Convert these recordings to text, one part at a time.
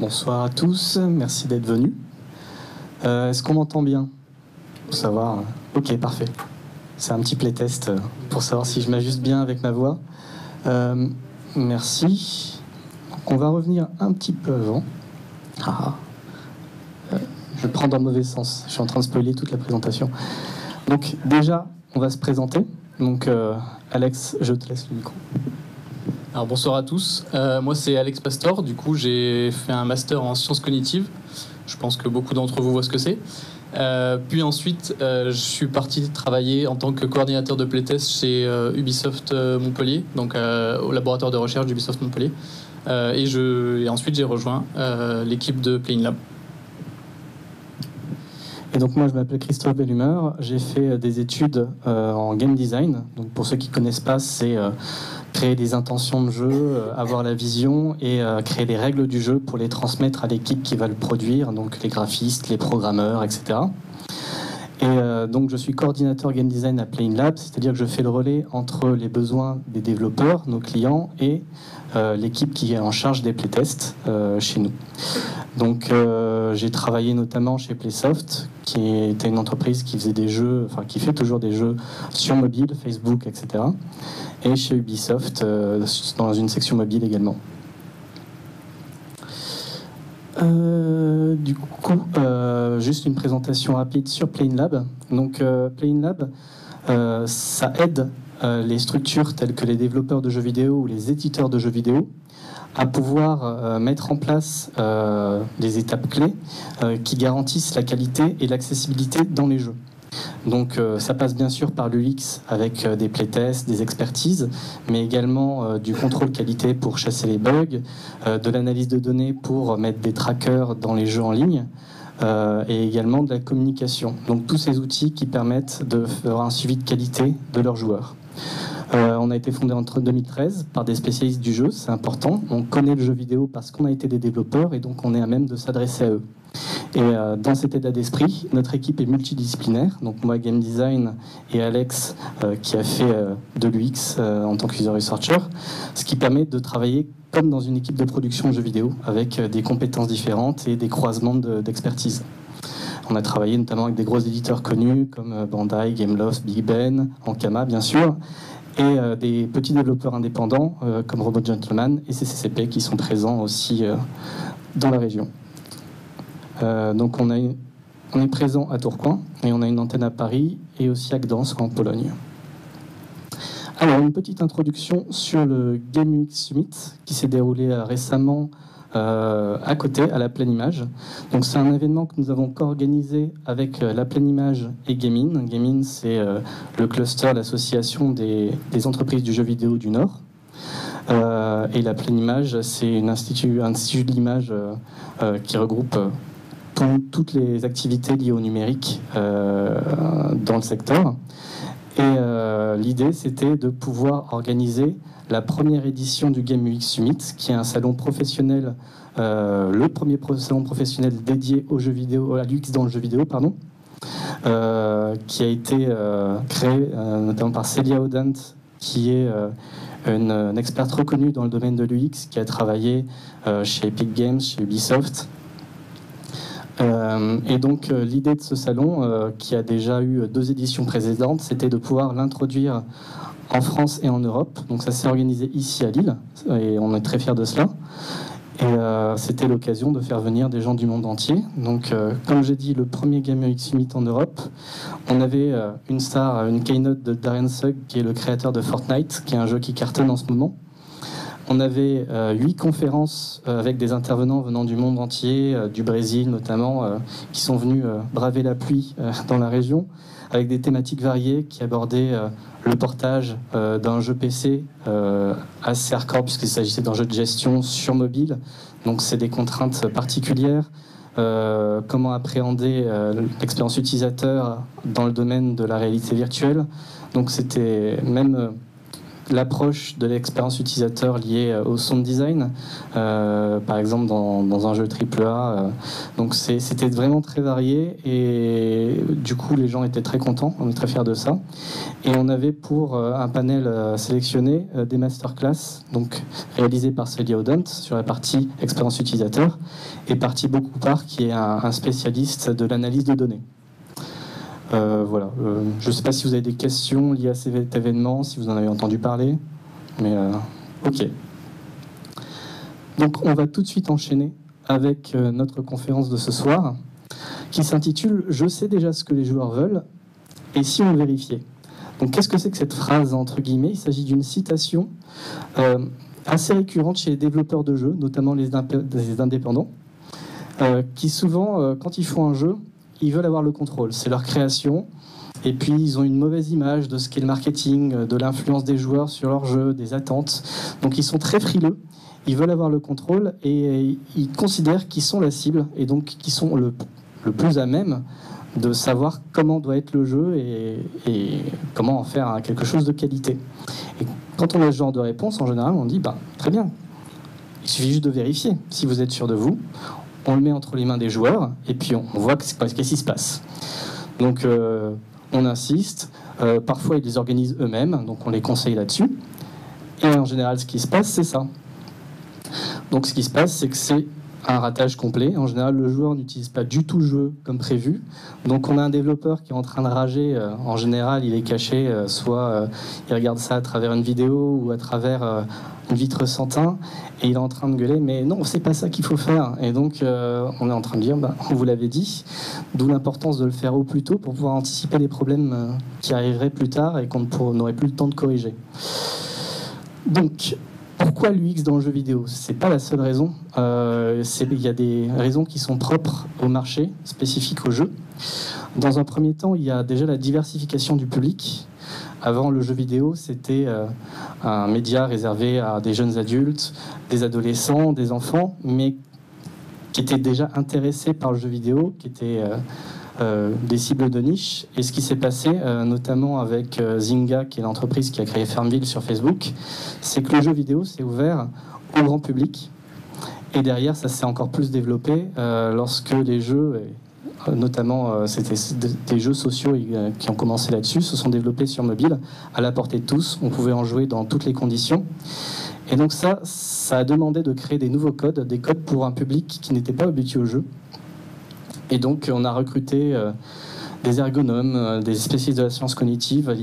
Bonsoir à tous, merci d'être venus. Est-ce qu'on m'entend bien? Pour savoir. Ok, parfait. C'est un petit playtest pour savoir si je m'ajuste bien avec ma voix. Merci. Donc on va revenir un petit peu avant. Je prends dans le mauvais sens. Je suis en train de spoiler toute la présentation. Donc déjà, on va se présenter. Donc Alex, je te laisse le micro. Alors bonsoir à tous, moi c'est Alex Pastor, du coup j'ai fait un master en sciences cognitives, je pense que beaucoup d'entre vous voient ce que c'est. Puis ensuite je suis parti travailler en tant que coordinateur de playtest chez Ubisoft Montpellier, donc au laboratoire de recherche d'Ubisoft Montpellier. Et ensuite j'ai rejoint l'équipe de Playing Lab. Et donc moi je m'appelle Christophe Bellumeur, j'ai fait des études en game design. Donc pour ceux qui ne connaissent pas, c'est créer des intentions de jeu, avoir la vision et créer les règles du jeu pour les transmettre à l'équipe qui va le produire, donc les graphistes, les programmeurs, etc. Et donc je suis coordinateur game design à Playing Lab, c'est-à-dire que je fais le relais entre les besoins des développeurs, nos clients, et l'équipe qui est en charge des playtests chez nous. Donc j'ai travaillé notamment chez Playsoft, qui était une entreprise qui faisait des jeux, enfin qui fait toujours des jeux sur mobile, Facebook, etc. Et chez Ubisoft, dans une section mobile également. Du coup, juste une présentation rapide sur Playing Lab. Donc Playing Lab, ça aide les structures telles que les développeurs de jeux vidéo ou les éditeurs de jeux vidéo à pouvoir mettre en place des étapes clés qui garantissent la qualité et l'accessibilité dans les jeux. Donc ça passe bien sûr par l'UX avec des playtests, des expertises, mais également du contrôle qualité pour chasser les bugs, de l'analyse de données pour mettre des trackers dans les jeux en ligne, et également de la communication. Donc tous ces outils qui permettent de faire un suivi de qualité de leurs joueurs. On a été fondé en 2013 par des spécialistes du jeu, c'est important. On connaît le jeu vidéo parce qu'on a été des développeurs et donc on est à même de s'adresser à eux. Et dans cet état d'esprit, notre équipe est multidisciplinaire. Donc moi, game design, et Alex, qui a fait de l'UX en tant que user researcher, ce qui permet de travailler comme dans une équipe de production de jeux vidéo, avec des compétences différentes et des croisements d'expertise. On a travaillé notamment avec des gros éditeurs connus comme Bandai, Gameloft, Big Ben, Ankama bien sûr, et des petits développeurs indépendants comme Robot Gentleman et CCCP qui sont présents aussi dans la région. Donc on est présent à Tourcoing et on a une antenne à Paris et aussi à Gdansk en Pologne. Alors une petite introduction sur le Game UX Summit qui s'est déroulé récemment à côté, à la Pleine Image. Donc c'est un événement que nous avons co-organisé avec la Pleine Image et Gaming. Gaming, c'est le cluster, l'association des entreprises du jeu vidéo du Nord. Et la Pleine Image, c'est un institut de l'image qui regroupe toutes les activités liées au numérique dans le secteur. Et l'idée, c'était de pouvoir organiser la première édition du Game UX Summit, qui est un salon professionnel, le premier salon professionnel dédié aux jeux vidéo, à l'UX dans le jeu vidéo, pardon, qui a été créé notamment par Celia Odent, qui est une experte reconnue dans le domaine de l'UX, qui a travaillé chez Epic Games, chez Ubisoft. Et donc l'idée de ce salon, qui a déjà eu 2 éditions précédentes, c'était de pouvoir l'introduire en France et en Europe. Donc ça s'est organisé ici à Lille, et on est très fiers de cela. Et c'était l'occasion de faire venir des gens du monde entier. Donc comme j'ai dit, le premier Game UX Summit en Europe, on avait une star, une keynote de Darren Sugg, qui est le créateur de Fortnite, qui est un jeu qui cartonne en ce moment. On avait 8 conférences avec des intervenants venant du monde entier, du Brésil notamment, qui sont venus braver la pluie dans la région, avec des thématiques variées qui abordaient le portage d'un jeu PC assez hardcore, puisqu'il s'agissait d'un jeu de gestion sur mobile. Donc c'est des contraintes particulières. Comment appréhender l'expérience utilisateur dans le domaine de la réalité virtuelle. Donc c'était même l'approche de l'expérience utilisateur liée au sound design, par exemple dans un jeu AAA. Donc c'était vraiment très varié et du coup les gens étaient très contents, on est très fiers de ça. Et on avait pour un panel sélectionné des masterclass, donc réalisés par Celia Odent sur la partie expérience utilisateur et Parti Boukhoupar qui est un spécialiste de l'analyse de données. Voilà. Je ne sais pas si vous avez des questions liées à cet événement, si vous en avez entendu parler, mais ok. Donc on va tout de suite enchaîner avec notre conférence de ce soir, qui s'intitule « Je sais déjà ce que les joueurs veulent, et si on le vérifiait ?» Donc qu'est-ce que c'est que cette phrase, entre guillemets? Il s'agit d'une citation assez récurrente chez les développeurs de jeux, notamment les indépendants, qui souvent, quand ils font un jeu, ils veulent avoir le contrôle. C'est leur création. Et puis, ils ont une mauvaise image de ce qu'est le marketing, de l'influence des joueurs sur leur jeu, des attentes. Donc, ils sont très frileux. Ils veulent avoir le contrôle et ils considèrent qu'ils sont la cible et donc qu'ils sont le plus à même de savoir comment doit être le jeu et comment en faire quelque chose de qualité. Et quand on a ce genre de réponse, en général, on dit très bien. Il suffit juste de vérifier. Si vous êtes sûr de vous, on le met entre les mains des joueurs et puis on voit qu'est-ce qui se passe. Donc on insiste, parfois ils les organisent eux-mêmes, donc on les conseille là-dessus. Et en général, ce qui se passe, c'est ça. Donc ce qui se passe, c'est que c'est un ratage complet. En général, le joueur n'utilise pas du tout le jeu comme prévu. Donc on a un développeur qui est en train de rager. En général, il est caché, soit il regarde ça à travers une vidéo ou à travers une vitre sans teint, et il est en train de gueuler, mais non, c'est pas ça qu'il faut faire. Et donc on est en train de dire, on vous l'avait dit, d'où l'importance de le faire au plus tôt pour pouvoir anticiper les problèmes qui arriveraient plus tard et qu'on n'aurait plus le temps de corriger. Donc, pourquoi l'UX dans le jeu vidéo? C'est pas la seule raison. Il y a des raisons qui sont propres au marché, spécifiques au jeu. Dans un premier temps, il y a déjà la diversification du public. Avant, le jeu vidéo, c'était un média réservé à des jeunes adultes, des adolescents, des enfants, mais qui étaient déjà intéressés par le jeu vidéo, qui étaient des cibles de niche. Et ce qui s'est passé, notamment avec Zynga, qui est l'entreprise qui a créé Farmville sur Facebook, c'est que le jeu vidéo s'est ouvert au grand public. Et derrière, ça s'est encore plus développé lorsque les jeux, notamment c'était des jeux sociaux qui ont commencé là-dessus, se sont développés sur mobile, à la portée de tous. On pouvait en jouer dans toutes les conditions. Et donc ça a demandé de créer des nouveaux codes, des codes pour un public qui n'était pas habitué au jeu. Et donc, on a recruté des ergonomes, des spécialistes de la science cognitive.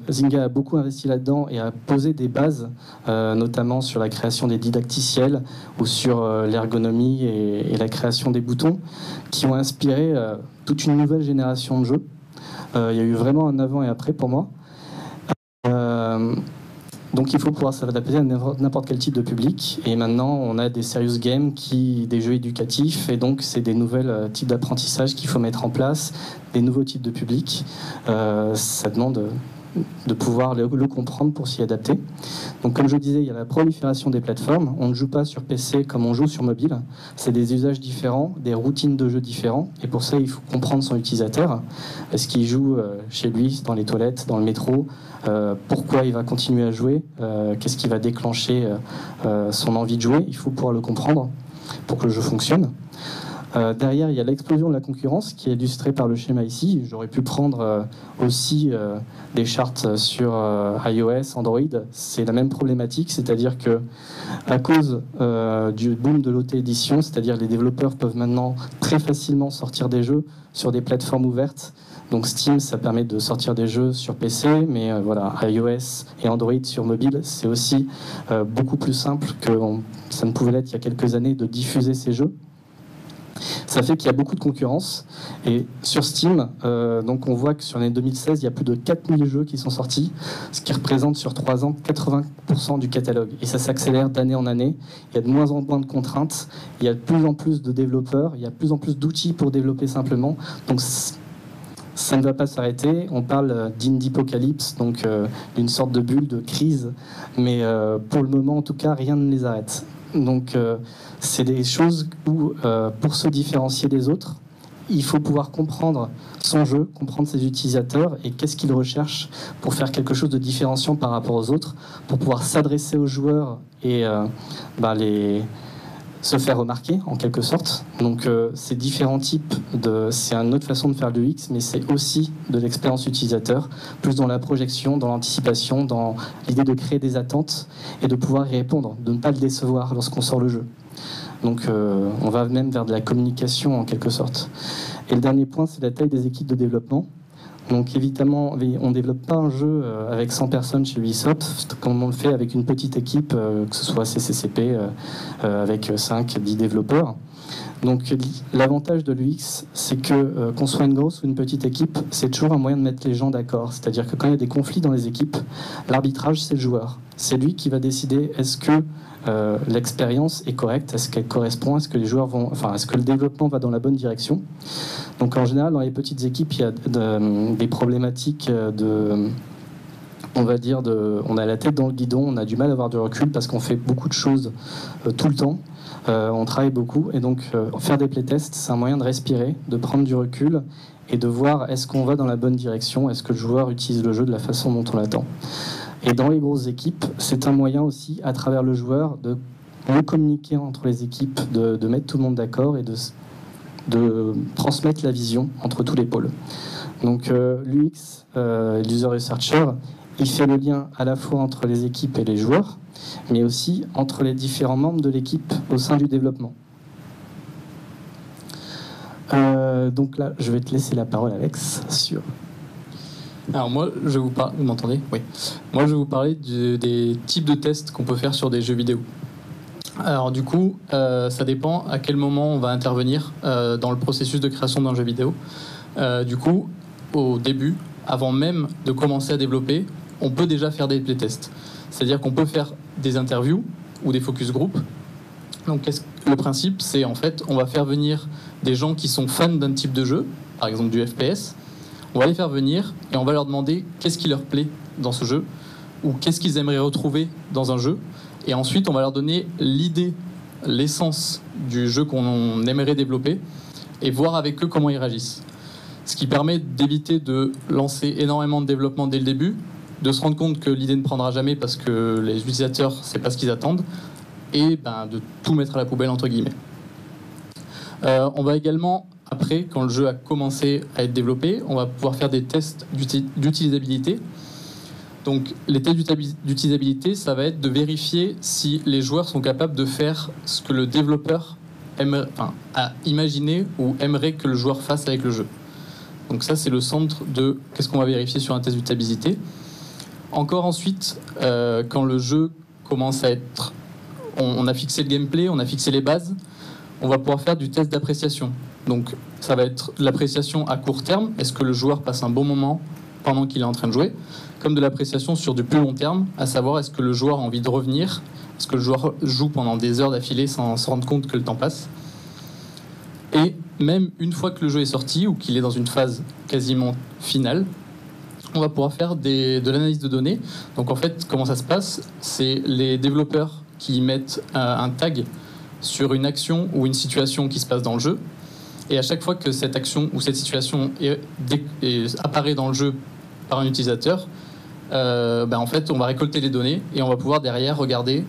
Zynga a beaucoup investi là-dedans et a posé des bases, notamment sur la création des didacticiels ou sur l'ergonomie et la création des boutons, qui ont inspiré toute une nouvelle génération de jeux. Il y a eu vraiment un avant et après pour moi. Donc il faut pouvoir s'adapter à n'importe quel type de public. Et maintenant, on a des serious games, des jeux éducatifs. Et donc, c'est des nouvelles types d'apprentissage qu'il faut mettre en place, des nouveaux types de publics. Ça demande de pouvoir le comprendre pour s'y adapter. Donc comme je disais, il y a la prolifération des plateformes. On ne joue pas sur PC comme on joue sur mobile. C'est des usages différents, des routines de jeu différents. Et pour ça, il faut comprendre son utilisateur. Est-ce qu'il joue chez lui, dans les toilettes, dans le métro? Pourquoi il va continuer à jouer? Qu'est-ce qui va déclencher son envie de jouer? Il faut pouvoir le comprendre pour que le jeu fonctionne. Derrière, il y a l'explosion de la concurrence qui est illustrée par le schéma ici. J'aurais pu prendre aussi des charts sur iOS, Android. C'est la même problématique, c'est-à-dire que à cause du boom de l'auto-édition, c'est-à-dire les développeurs peuvent maintenant très facilement sortir des jeux sur des plateformes ouvertes. Donc Steam, ça permet de sortir des jeux sur PC, mais voilà, iOS et Android sur mobile, c'est aussi beaucoup plus simple que ça ne pouvait l'être il y a quelques années de diffuser ces jeux. Ça fait qu'il y a beaucoup de concurrence. Et sur Steam, donc on voit que sur l'année 2016, il y a plus de 4000 jeux qui sont sortis, ce qui représente sur 3 ans 80% du catalogue. Et ça s'accélère d'année en année. Il y a de moins en moins de contraintes. Il y a de plus en plus de développeurs. Il y a de plus en plus d'outils pour développer simplement. Donc ça ne va pas s'arrêter. On parle d'indie-apocalypse, donc d'une sorte de bulle, de crise. Mais pour le moment, en tout cas, rien ne les arrête. Donc c'est des choses où, pour se différencier des autres, il faut pouvoir comprendre son jeu, comprendre ses utilisateurs et qu'est-ce qu'ils recherchent pour faire quelque chose de différenciant par rapport aux autres, pour pouvoir s'adresser aux joueurs et se faire remarquer en quelque sorte. Donc c'est différents types c'est une autre façon de faire de l'UX, mais c'est aussi de l'expérience utilisateur, plus dans la projection, dans l'anticipation, dans l'idée de créer des attentes et de pouvoir y répondre, de ne pas le décevoir lorsqu'on sort le jeu. Donc on va même vers de la communication en quelque sorte. Et le dernier point, c'est la taille des équipes de développement. Donc évidemment, on ne développe pas un jeu avec 100 personnes chez Ubisoft, comme on le fait avec une petite équipe, que ce soit CCCP, avec 5-10 développeurs. Donc l'avantage de l'UX, c'est que qu'on soit une grosse ou une petite équipe, c'est toujours un moyen de mettre les gens d'accord. C'est-à-dire que quand il y a des conflits dans les équipes, l'arbitrage, c'est le joueur. C'est lui qui va décider est-ce que l'expérience est correcte, est-ce qu'elle correspond, est-ce que les joueurs est-ce que le développement va dans la bonne direction. Donc en général, dans les petites équipes, il y a des problématiques on a la tête dans le guidon, on a du mal à avoir du recul parce qu'on fait beaucoup de choses tout le temps. On travaille beaucoup et donc faire des playtests, c'est un moyen de respirer, de prendre du recul et de voir est-ce qu'on va dans la bonne direction, est-ce que le joueur utilise le jeu de la façon dont on l'attend. Et dans les grosses équipes, c'est un moyen aussi, à travers le joueur, de mieux communiquer entre les équipes, de mettre tout le monde d'accord et de transmettre la vision entre tous les pôles. Donc l'UX, l'user researcher, il fait le lien à la fois entre les équipes et les joueurs, mais aussi entre les différents membres de l'équipe au sein du développement. Donc là, je vais te laisser la parole, Alex, sur... Alors moi, je vais vous parler... Vous m'entendez ? Oui. Moi, je vais vous parler des types de tests qu'on peut faire sur des jeux vidéo. Alors du coup, ça dépend à quel moment on va intervenir dans le processus de création d'un jeu vidéo. Du coup, au début, avant même de commencer à développer, on peut déjà faire des playtests. C'est-à-dire qu'on peut faire des interviews ou des focus group. Donc le principe, c'est en fait, on va faire venir des gens qui sont fans d'un type de jeu, par exemple du FPS. On va les faire venir et on va leur demander qu'est-ce qui leur plaît dans ce jeu ou qu'est-ce qu'ils aimeraient retrouver dans un jeu. Et ensuite, on va leur donner l'idée, l'essence du jeu qu'on aimerait développer et voir avec eux comment ils réagissent. Ce qui permet d'éviter de lancer énormément de développement dès le début, de se rendre compte que l'idée ne prendra jamais parce que les utilisateurs, c'est pas ce qu'ils attendent, et de tout mettre à la poubelle, entre guillemets. On va également, après, quand le jeu a commencé à être développé, on va pouvoir faire des tests d'utilisabilité. Donc les tests d'utilisabilité, ça va être de vérifier si les joueurs sont capables de faire ce que le développeur a imaginé ou aimerait que le joueur fasse avec le jeu. Donc ça, c'est le centre de qu'est-ce qu'on va vérifier sur un test d'utilisabilité. Encore ensuite, quand le jeu commence à être... On a fixé le gameplay, on a fixé les bases, on va pouvoir faire du test d'appréciation. Donc ça va être l'appréciation à court terme, est-ce que le joueur passe un bon moment pendant qu'il est en train de jouer, comme de l'appréciation sur du plus long terme, à savoir est-ce que le joueur a envie de revenir, est-ce que le joueur joue pendant des heures d'affilée sans se rendre compte que le temps passe. Et même une fois que le jeu est sorti ou qu'il est dans une phase quasiment finale, on va pouvoir faire de l'analyse de données. Donc en fait, comment ça se passe ? C'est les développeurs qui mettent un tag sur une action ou une situation qui se passe dans le jeu. Et à chaque fois que cette action ou cette situation apparaît dans le jeu par un utilisateur, en fait, on va récolter les données et on va pouvoir derrière regarder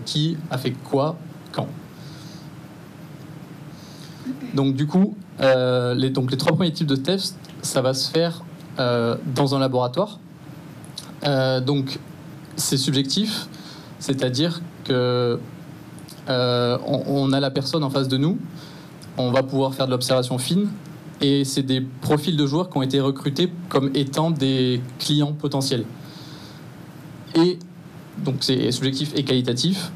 qui a fait quoi, quand. Donc du coup, les 3 premiers types de tests, ça va se faire dans un laboratoire. Donc c'est subjectif, c'est-à-dire que on a la personne en face de nous, on va pouvoir faire de l'observation fine, et c'est des profils de joueurs qui ont été recrutés comme étant des clients potentiels. Et donc c'est subjectif et qualitatif,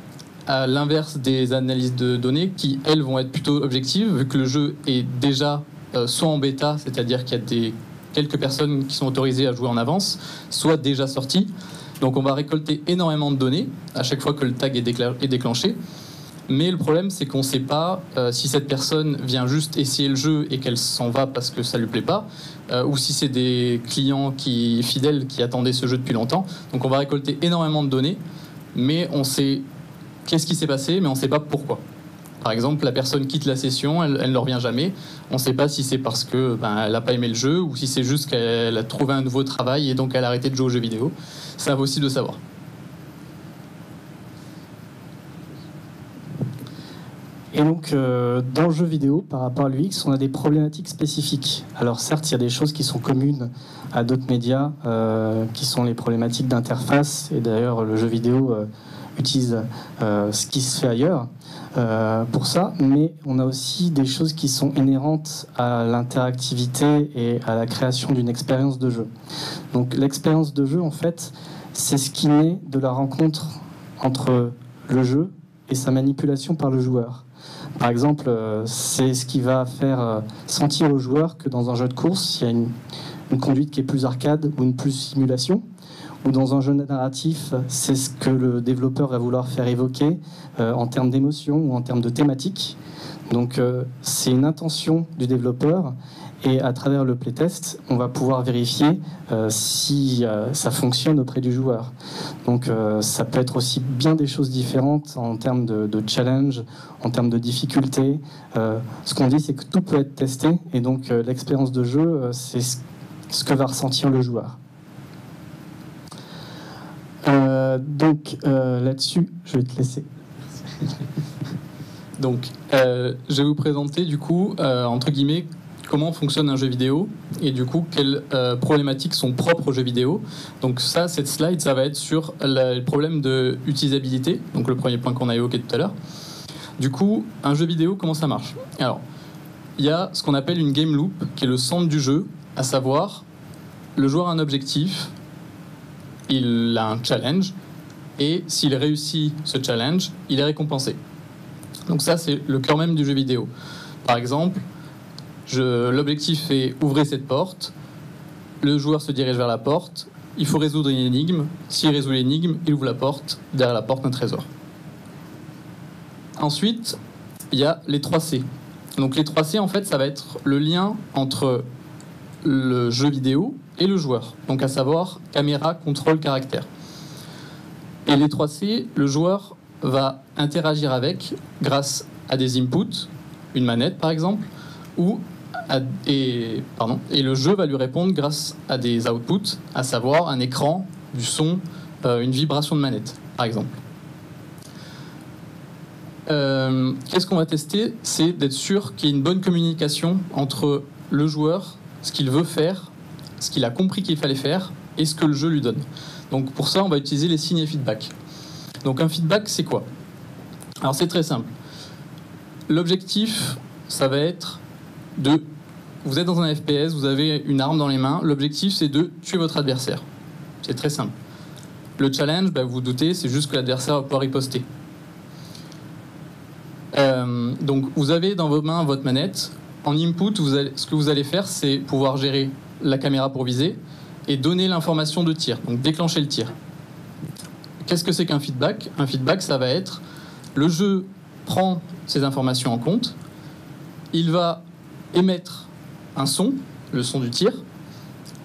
à l'inverse des analyses de données qui, elles, vont être plutôt objectives, vu que le jeu est déjà soit en bêta, c'est-à-dire qu'il y a quelques personnes qui sont autorisées à jouer en avance, soit déjà sorties. Donc on va récolter énormément de données à chaque fois que le tag est déclenché. Mais le problème, c'est qu'on ne sait pas si cette personne vient juste essayer le jeu et qu'elle s'en va parce que ça ne lui plaît pas, ou si c'est des clients fidèles qui attendaient ce jeu depuis longtemps. Donc on va récolter énormément de données, mais on sait qu'est-ce qui s'est passé, mais on ne sait pas pourquoi. Par exemple, la personne quitte la session, elle ne revient jamais. On ne sait pas si c'est parce qu'elle n'a pas aimé le jeu ou si c'est juste qu'elle a trouvé un nouveau travail et donc elle a arrêté de jouer aux jeux vidéo. C'est impossible de savoir. Et donc, dans le jeu vidéo, par rapport à l'UX, on a des problématiques spécifiques. Alors certes, il y a des choses qui sont communes à d'autres médias, qui sont les problématiques d'interface. Et d'ailleurs, le jeu vidéo utilise ce qui se fait ailleurs pour ça. Mais on a aussi des choses qui sont inhérentes à l'interactivité et à la création d'une expérience de jeu. Donc l'expérience de jeu, en fait, c'est ce qui naît de la rencontre entre le jeu et sa manipulation par le joueur. Par exemple, c'est ce qui va faire sentir au joueur que dans un jeu de course, il y a une conduite qui est plus arcade ou une plus simulation. Ou dans un jeu narratif, c'est ce que le développeur va vouloir faire évoquer en termes d'émotion ou en termes de thématique. Donc c'est une intention du développeur et à travers le playtest, on va pouvoir vérifier si ça fonctionne auprès du joueur. Donc ça peut être aussi bien des choses différentes en termes de challenge, en termes de difficulté. Ce qu'on dit, c'est que tout peut être testé et donc l'expérience de jeu, c'est ce que va ressentir le joueur. Donc là-dessus, je vais te laisser. Donc, je vais vous présenter du coup, entre guillemets, comment fonctionne un jeu vidéo et du coup, quelles problématiques sont propres au jeu vidéo. Donc ça, cette slide, ça va être sur le problème de utilisabilité, donc le premier point qu'on a évoqué tout à l'heure. Du coup, un jeu vidéo, comment ça marche? Alors, il y a ce qu'on appelle une game loop, qui est le centre du jeu, à savoir, le joueur a un objectif, il a un challenge, et s'il réussit ce challenge, il est récompensé. Donc ça, c'est le cœur même du jeu vidéo. Par exemple, l'objectif est ouvrir cette porte, le joueur se dirige vers la porte, il faut résoudre une énigme, s'il résout l'énigme, il ouvre la porte, derrière la porte un trésor. Ensuite, il y a les 3C. Donc les 3C, en fait, ça va être le lien entre le jeu vidéo et le joueur. Donc à savoir caméra, contrôle, caractère. Et les 3C, le joueur va interagir avec grâce à des inputs, une manette par exemple, et le jeu va lui répondre grâce à des outputs, à savoir un écran, du son, une vibration de manette par exemple. Qu'est-ce qu'on va tester? C'est d'être sûr qu'il y ait une bonne communication entre le joueur, ce qu'il veut faire, ce qu'il a compris qu'il fallait faire, et ce que le jeu lui donne. Donc pour ça, on va utiliser les signes et feedback. Donc un feedback, c'est quoi? Alors c'est très simple. L'objectif, ça va être de... Vous êtes dans un FPS, vous avez une arme dans les mains, l'objectif c'est de tuer votre adversaire. C'est très simple. Le challenge, vous vous doutez, c'est juste que l'adversaire va pouvoir riposter. Donc vous avez dans vos mains votre manette. En input, ce que vous allez faire, c'est pouvoir gérer la caméra pour viser et donner l'information de tir, donc déclencher le tir. Qu'est-ce que c'est qu'un feedback? Un feedback, ça va être le jeu prend ces informations en compte, il va émettre un son, le son du tir.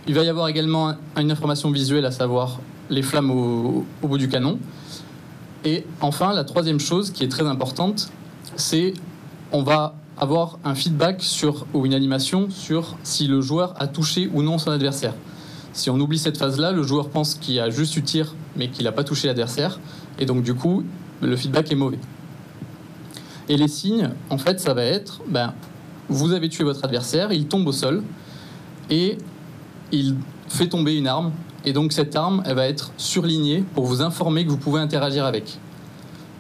Il va y avoir également une information visuelle, à savoir les flammes au bout du canon. Et enfin, la troisième chose qui est très importante, c'est on va avoir un feedback ou une animation sur si le joueur a touché ou non son adversaire. Si on oublie cette phase-là, le joueur pense qu'il a juste eu tir, mais qu'il n'a pas touché l'adversaire. Et donc, du coup, le feedback est mauvais. Et les signes, en fait, ça va être, vous avez tué votre adversaire, il tombe au sol, et il fait tomber une arme. Et donc, cette arme, elle va être surlignée pour vous informer que vous pouvez interagir avec.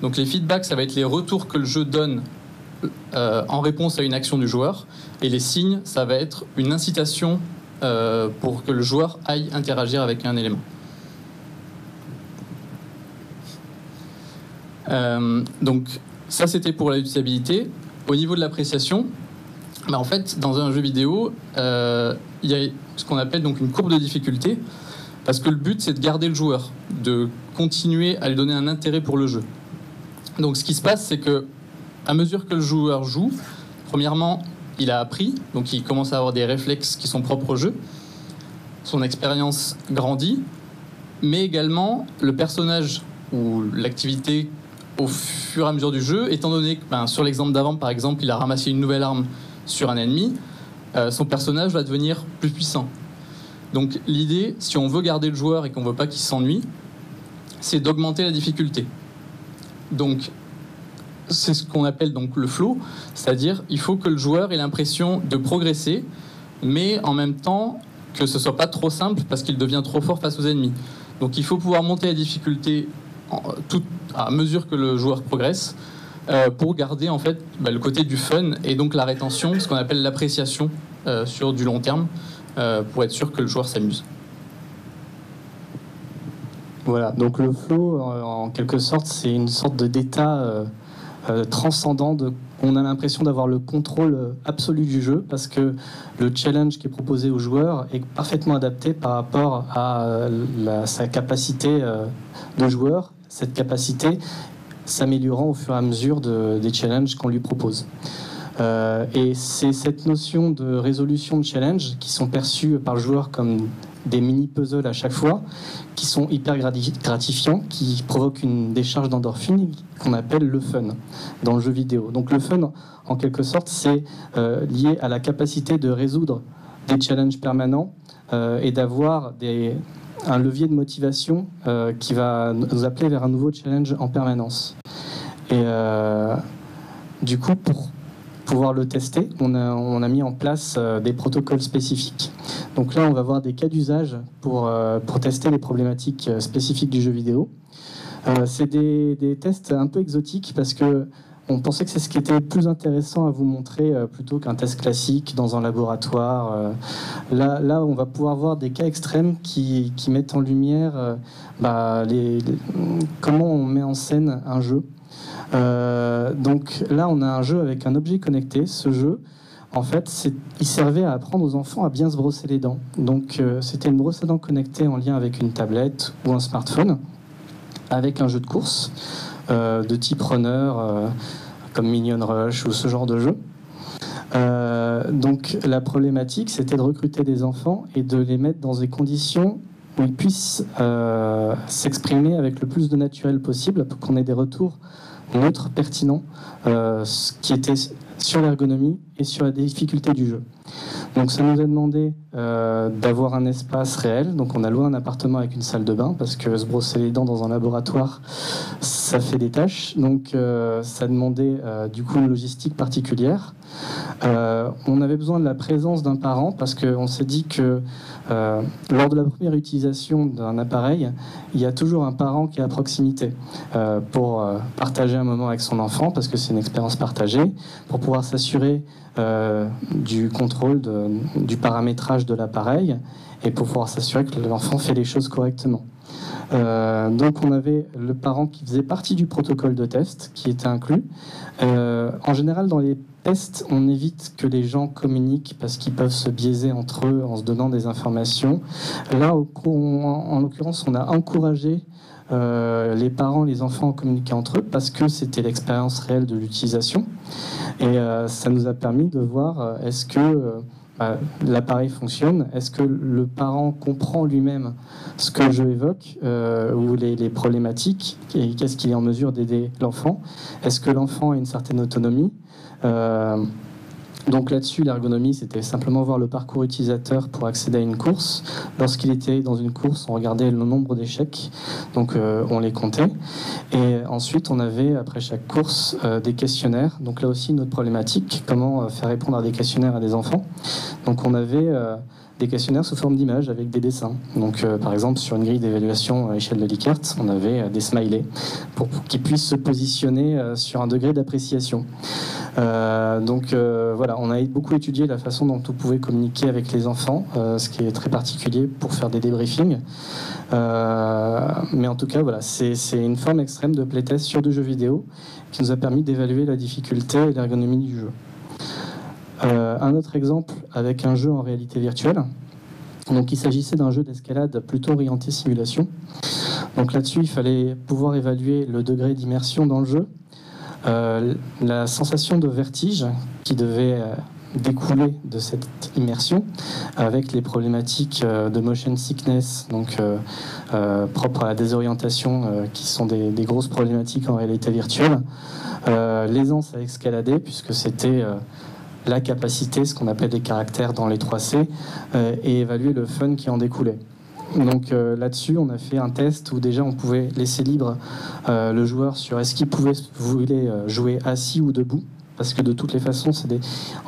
Donc, les feedbacks, ça va être les retours que le jeu donne en réponse à une action du joueur. Et les signes, ça va être une incitation pour que le joueur aille interagir avec un élément. Donc ça c'était pour la utilisabilité. Au niveau de l'appréciation, en fait dans un jeu vidéo, il y a ce qu'on appelle donc une courbe de difficulté, parce que le but c'est de garder le joueur, de continuer à lui donner un intérêt pour le jeu. Donc ce qui se passe, c'est que à mesure que le joueur joue, premièrement il a appris, donc il commence à avoir des réflexes qui sont propres au jeu, son expérience grandit, mais également le personnage ou l'activité au fur et à mesure du jeu, étant donné que sur l'exemple d'avant, par exemple, il a ramassé une nouvelle arme sur un ennemi, son personnage va devenir plus puissant. Donc l'idée, si on veut garder le joueur et qu'on ne veut pas qu'il s'ennuie, c'est d'augmenter la difficulté. Donc c'est ce qu'on appelle donc le flow, c'est-à-dire il faut que le joueur ait l'impression de progresser, mais en même temps que ce ne soit pas trop simple parce qu'il devient trop fort face aux ennemis. Donc il faut pouvoir monter la difficulté à mesure que le joueur progresse, pour garder en fait le côté du fun et donc la rétention, ce qu'on appelle l'appréciation sur du long terme, pour être sûr que le joueur s'amuse. Voilà, donc le flow, en quelque sorte, c'est une sorte d'état transcendant. On a l'impression d'avoir le contrôle absolu du jeu parce que le challenge qui est proposé aux joueurs est parfaitement adapté par rapport à sa capacité de joueur, cette capacité s'améliorant au fur et à mesure des challenges qu'on lui propose. Et c'est cette notion de résolution de challenge qui sont perçus par le joueur comme des mini-puzzles à chaque fois, qui sont hyper gratifiants, qui provoquent une décharge d'endorphine qu'on appelle le fun dans le jeu vidéo. Donc le fun, en quelque sorte, c'est lié à la capacité de résoudre des challenges permanents et d'avoir un levier de motivation qui va nous appeler vers un nouveau challenge en permanence. Et du coup, pour pouvoir le tester, on a mis en place des protocoles spécifiques. Donc là, on va voir des cas d'usage pour tester les problématiques spécifiques du jeu vidéo. C'est des tests un peu exotiques parce que on pensait que c'est ce qui était le plus intéressant à vous montrer plutôt qu'un test classique dans un laboratoire. Là, on va pouvoir voir des cas extrêmes qui mettent en lumière comment on met en scène un jeu. Donc là, on a un jeu avec un objet connecté. Ce jeu, en fait, il servait à apprendre aux enfants à bien se brosser les dents. Donc c'était une brosse à dents connectée en lien avec une tablette ou un smartphone, avec un jeu de course de type runner, comme Minion Rush ou ce genre de jeu. Donc la problématique, c'était de recruter des enfants et de les mettre dans des conditions où ils puissent s'exprimer avec le plus de naturel possible pour qu'on ait des retours neutres, pertinents, qui étaient sur l'ergonomie et sur la difficulté du jeu. Donc ça nous a demandé d'avoir un espace réel. Donc on a loué un appartement avec une salle de bain parce que se brosser les dents dans un laboratoire, ça fait des tâches. Donc ça demandait du coup une logistique particulière. On avait besoin de la présence d'un parent parce qu'on s'est dit que lors de la première utilisation d'un appareil, il y a toujours un parent qui est à proximité pour partager un moment avec son enfant parce que c'est une expérience partagée, pour pouvoir s'assurer du contrôle, du paramétrage de l'appareil et pour pouvoir s'assurer que l'enfant fait les choses correctement. Donc on avait le parent qui faisait partie du protocole de test qui était inclus. En général, dans les tests, on évite que les gens communiquent parce qu'ils peuvent se biaiser entre eux en se donnant des informations. Là, en l'occurrence, on a encouragé les parents, les enfants à communiquer entre eux parce que c'était l'expérience réelle de l'utilisation. Et ça nous a permis de voir est-ce que l'appareil fonctionne, est-ce que le parent comprend lui-même ce que je évoque ou les problématiques et qu'est-ce qu'il est en mesure d'aider l'enfant, est-ce que l'enfant a une certaine autonomie. Donc là-dessus, l'ergonomie, c'était simplement voir le parcours utilisateur pour accéder à une course. Lorsqu'il était dans une course, on regardait le nombre d'échecs, donc on les comptait. Et ensuite, on avait, après chaque course, des questionnaires. Donc là aussi, une autre problématique, comment faire répondre à des questionnaires à des enfants. Donc on avait des questionnaires sous forme d'images avec des dessins. Donc par exemple, sur une grille d'évaluation à échelle de Likert, on avait des smileys pour qu'ils puissent se positionner sur un degré d'appréciation. Voilà, on a beaucoup étudié la façon dont on pouvait communiquer avec les enfants, ce qui est très particulier pour faire des débriefings. Mais en tout cas, voilà, c'est une forme extrême de playtest sur du jeu vidéo qui nous a permis d'évaluer la difficulté et l'ergonomie du jeu. Un autre exemple avec un jeu en réalité virtuelle. Donc, il s'agissait d'un jeu d'escalade plutôt orienté simulation. Donc là-dessus, il fallait pouvoir évaluer le degré d'immersion dans le jeu, la sensation de vertige qui devait découler de cette immersion, avec les problématiques de motion sickness, donc propres à la désorientation, qui sont des grosses problématiques en réalité virtuelle, l'aisance à escalader, puisque c'était la capacité, ce qu'on appelle les caractères dans les 3C, et évaluer le fun qui en découlait. Donc là-dessus, on a fait un test où déjà on pouvait laisser libre le joueur sur est-ce qu'il voulait jouer assis ou debout, parce que de toutes les façons,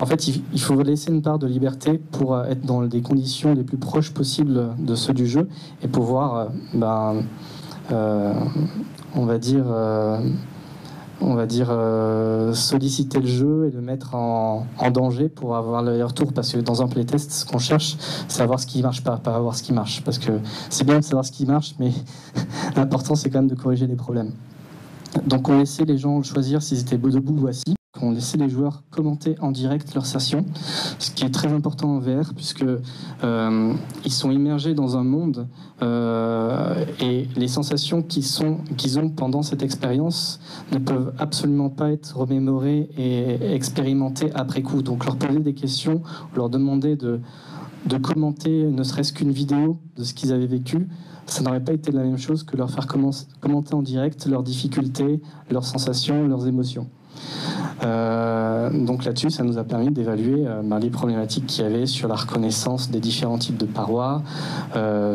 en fait, il faut laisser une part de liberté pour être dans des conditions les plus proches possibles de ceux du jeu et pouvoir, on va dire, solliciter le jeu et le mettre en danger pour avoir le retour, parce que dans un playtest, ce qu'on cherche, c'est savoir ce qui marche pas avoir ce qui marche, parce que c'est bien de savoir ce qui marche, mais l'important, c'est quand même de corriger les problèmes. Donc on laissait les gens choisir s'ils étaient debout ou assis. On laissait les joueurs commenter en direct leur session, ce qui est très important en VR, puisque ils sont immergés dans un monde et les sensations qu'ils ont pendant cette expérience ne peuvent absolument pas être remémorées et expérimentées après coup. Donc leur poser des questions, leur demander de commenter ne serait-ce qu'une vidéo de ce qu'ils avaient vécu, ça n'aurait pas été la même chose que leur faire commenter en direct leurs difficultés, leurs sensations, leurs émotions. Donc là-dessus, ça nous a permis d'évaluer les problématiques qu'il y avait sur la reconnaissance des différents types de parois,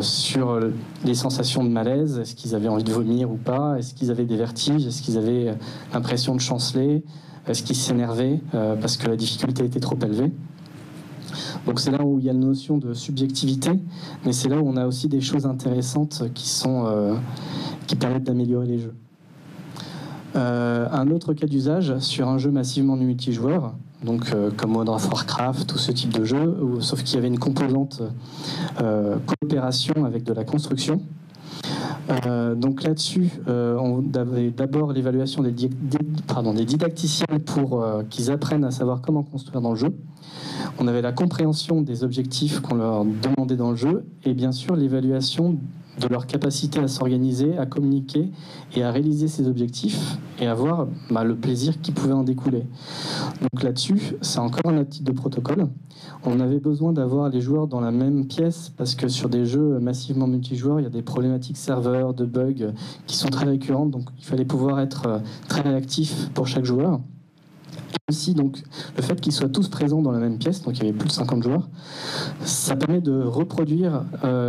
sur les sensations de malaise, est-ce qu'ils avaient envie de vomir ou pas, est-ce qu'ils avaient des vertiges, est-ce qu'ils avaient l'impression de chanceler, est-ce qu'ils s'énervaient parce que la difficulté était trop élevée. Donc c'est là où il y a une notion de subjectivité, mais c'est là où on a aussi des choses intéressantes qui permettent d'améliorer les jeux. Un autre cas d'usage sur un jeu massivement multijoueur, donc comme World of Warcraft ou ce type de jeu, sauf qu'il y avait une composante coopération avec de la construction. Donc là-dessus, on avait d'abord l'évaluation des didacticiels pour qu'ils apprennent à savoir comment construire dans le jeu. On avait la compréhension des objectifs qu'on leur demandait dans le jeu et bien sûr l'évaluation de leur capacité à s'organiser, à communiquer et à réaliser ces objectifs et avoir le plaisir qui pouvait en découler. Donc là-dessus, c'est encore un autre type de protocole. On avait besoin d'avoir les joueurs dans la même pièce parce que sur des jeux massivement multijoueurs, il y a des problématiques serveurs, de bugs qui sont très récurrentes, donc il fallait pouvoir être très réactif pour chaque joueur. Et aussi, donc, le fait qu'ils soient tous présents dans la même pièce, donc il y avait plus de 50 joueurs, ça permet de reproduire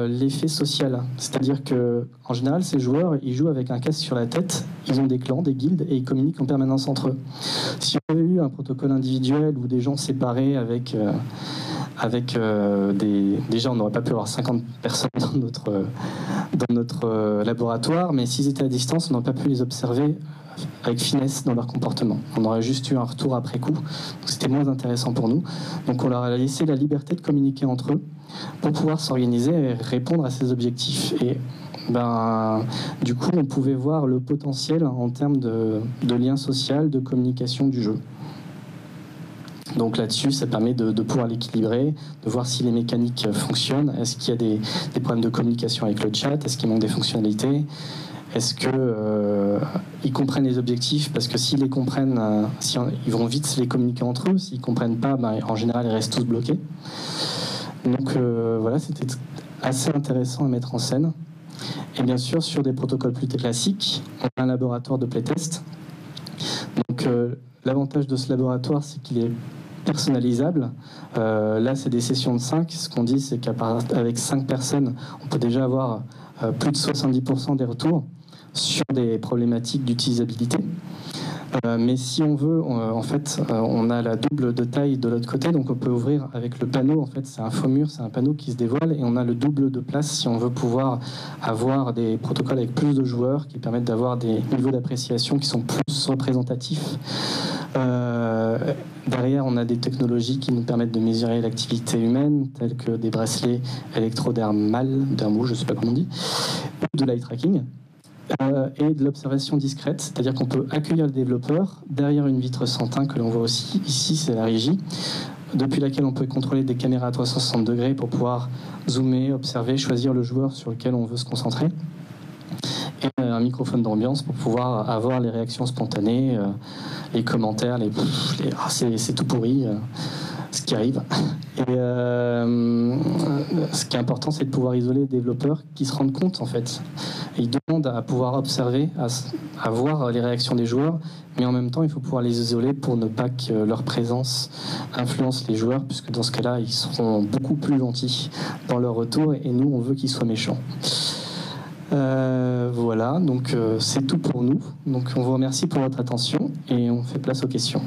l'effet social. C'est-à-dire qu'en général, ces joueurs, ils jouent avec un casque sur la tête, ils ont des clans, des guildes, et ils communiquent en permanence entre eux. Si on avait eu un protocole individuel ou des gens séparés déjà, on n'aurait pas pu avoir 50 personnes dans notre laboratoire, mais s'ils étaient à distance, on n'aurait pas pu les observer avec finesse dans leur comportement. On aurait juste eu un retour après coup. C'était moins intéressant pour nous. Donc on leur a laissé la liberté de communiquer entre eux pour pouvoir s'organiser et répondre à ces objectifs. Et du coup, on pouvait voir le potentiel en termes de lien social, de communication du jeu. Donc là-dessus, ça permet de pouvoir l'équilibrer, de voir si les mécaniques fonctionnent. Est-ce qu'il y a des problèmes de communication avec le chat? Est-ce qu'il manque des fonctionnalités? Est-ce qu'ils comprennent les objectifs? Parce que s'ils les comprennent, ils vont vite se les communiquer entre eux. S'ils ne comprennent pas, en général, ils restent tous bloqués. Donc voilà, c'était assez intéressant à mettre en scène. Et bien sûr, sur des protocoles plus classiques, on a un laboratoire de playtest. Donc l'avantage de ce laboratoire, c'est qu'il est personnalisable. Là, c'est des sessions de 5. Ce qu'on dit, c'est qu'avec 5 personnes, on peut déjà avoir plus de 70% des retours sur des problématiques d'utilisabilité. Mais si on veut, on a la double de taille de l'autre côté, donc on peut ouvrir avec le panneau. En fait, c'est un faux mur, c'est un panneau qui se dévoile, et on a le double de place si on veut pouvoir avoir des protocoles avec plus de joueurs qui permettent d'avoir des niveaux d'appréciation qui sont plus représentatifs. Derrière, on a des technologies qui nous permettent de mesurer l'activité humaine, telles que des bracelets électrodermaux, je ne sais pas comment on dit, ou de l'eye tracking. Et de l'observation discrète, c'est-à-dire qu'on peut accueillir le développeur derrière une vitre sans teint que l'on voit aussi. Ici, c'est la régie, depuis laquelle on peut contrôler des caméras à 360 degrés pour pouvoir zoomer, observer, choisir le joueur sur lequel on veut se concentrer. Et un microphone d'ambiance pour pouvoir avoir les réactions spontanées, les commentaires, c'est tout pourri. ce qui arrive. Et ce qui est important, c'est de pouvoir isoler les développeurs qui se rendent compte, en fait. Et ils demandent à pouvoir observer, à voir les réactions des joueurs, mais en même temps, il faut pouvoir les isoler pour ne pas que leur présence influence les joueurs, puisque dans ce cas-là, ils seront beaucoup plus gentils dans leur retour, et nous, on veut qu'ils soient méchants. Voilà, donc c'est tout pour nous. Donc on vous remercie pour votre attention, et on fait place aux questions.